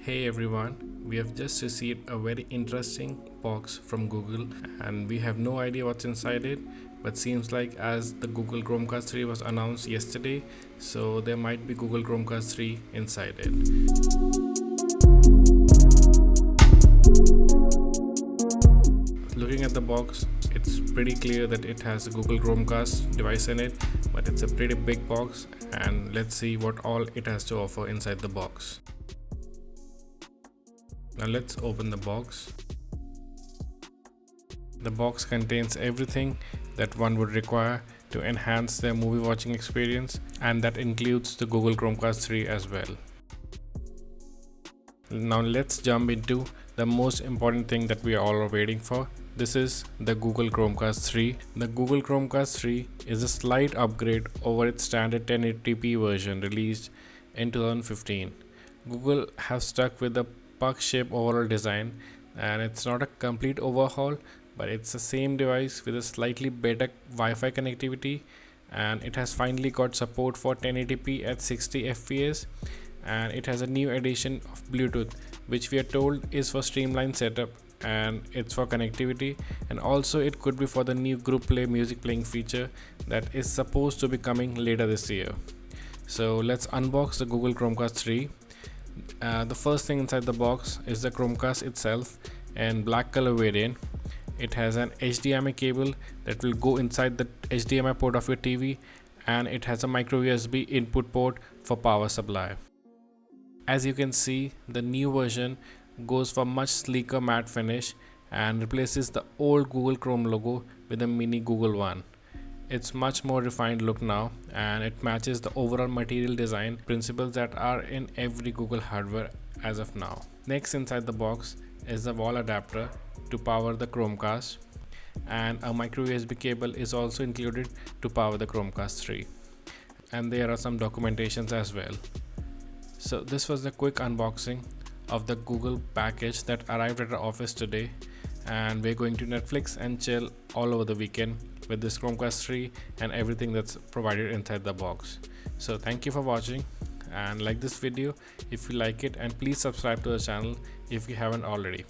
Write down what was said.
Hey everyone, we have just received a very interesting box from Google and we have no idea what's inside it, but seems like as the Google Chromecast 3 was announced yesterday, so there might be Google Chromecast 3 inside it. Looking at the box, it's pretty clear that it has a Google Chromecast device in it, but it's a pretty big box and let's see what all it has to offer inside the box. Now let's open the box. The box contains everything that one would require to enhance their movie watching experience, and that includes the Google Chromecast 3 as well. Now let's jump into the most important thing that we are all waiting for. This is the Google Chromecast 3. The Google Chromecast 3 is a slight upgrade over its standard 1080p version released in 2015. Google have stuck with the puck shape overall design, and it's not a complete overhaul, but it's the same device with a slightly better Wi-Fi connectivity, and it has finally got support for 1080p at 60 fps, and it has a new addition of Bluetooth, which we are told is for streamlined setup, and it's for connectivity, and also it could be for the new group play music playing feature that is supposed to be coming later this year. So let's unbox the Google Chromecast 3. The first thing inside the box is the Chromecast itself in black color variant. It has an HDMI cable that will go inside the HDMI port of your TV, and it has a micro USB input port for power supply. As you can see, the new version goes for much sleeker matte finish and replaces the old Google Chrome logo with a mini Google one. It's much more refined look now, and it matches the overall material design principles that are in every Google hardware as of now. Next inside the box is the wall adapter to power the Chromecast, and a micro USB cable is also included to power the Chromecast 3. And there are some documentations as well. So this was the quick unboxing of the Google package that arrived at our office today, and we're going to Netflix and chill all over the weekend with this Chromecast 3 and everything that's provided inside the box. So thank you for watching, and like this video if you like it, and please subscribe to the channel if you haven't already.